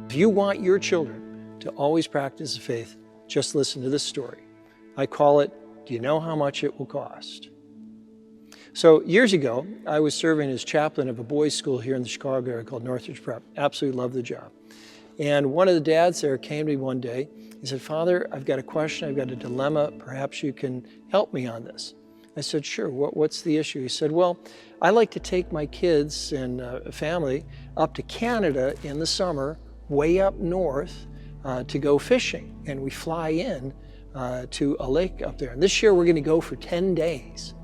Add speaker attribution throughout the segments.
Speaker 1: If you want your children to always practice the faith, just listen to this story. I call it, do you know how much it will cost? So years ago, I was serving as chaplain of a boys' school here in the Chicago area called Northridge Prep. Absolutely loved the job. And one of the dads there came to me one day. He said, "Father, I've got a question, I've got a dilemma. Perhaps you can help me on this." I said, "Sure, what's the issue?" He said, "Well, I like to take my kids and family up to Canada in the summer, way up north, to go fishing. And we fly in to a lake up there. And this year we're gonna go for 10 days.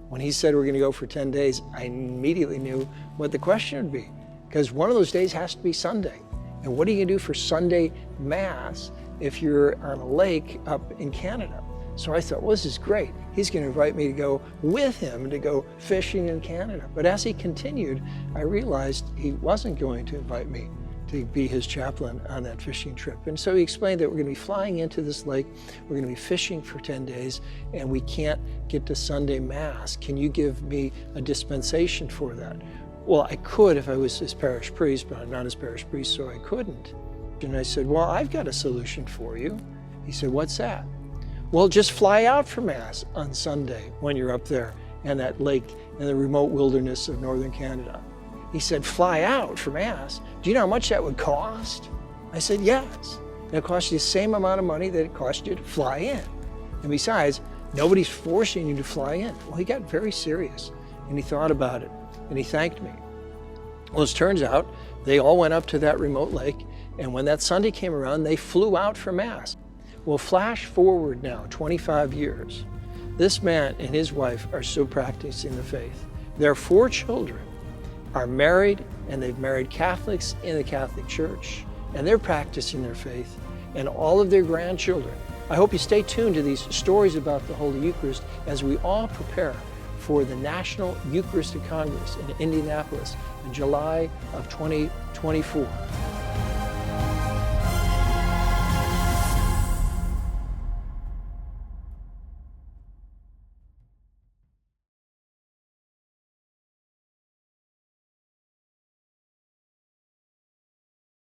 Speaker 1: When he said we're gonna go for 10 days, I immediately knew what the question would be, because one of those days has to be Sunday. And what are you gonna do for Sunday Mass if you're on a lake up in Canada? So I thought, well, this is great. He's gonna invite me to go with him to go fishing in Canada. But as he continued, I realized he wasn't going to invite me to be his chaplain on that fishing trip. And so he explained that we're gonna be flying into this lake, we're gonna be fishing for 10 days, and we can't get to Sunday Mass. Can you give me a dispensation for that? Well, I could if I was his parish priest, but I'm not his parish priest, so I couldn't. And I said, well, I've got a solution for you. He said, what's that? Well, just fly out for Mass on Sunday when you're up there in that lake in the remote wilderness of northern Canada. He said, fly out for Mass? Do you know how much that would cost? I said, yes. It'll cost you the same amount of money that it cost you to fly in. And besides, nobody's forcing you to fly in. Well, he got very serious, and he thought about it, and he thanked me. Well, as it turns out, they all went up to that remote lake, and when that Sunday came around, they flew out for Mass. Well, flash forward now, 25 years. This man and his wife are still practicing the faith. Their 4 children are married, and they've married Catholics in the Catholic Church, and they're practicing their faith, and all of their grandchildren. I hope you stay tuned to these stories about the Holy Eucharist as we all prepare for the National Eucharistic Congress in Indianapolis in July of 2024.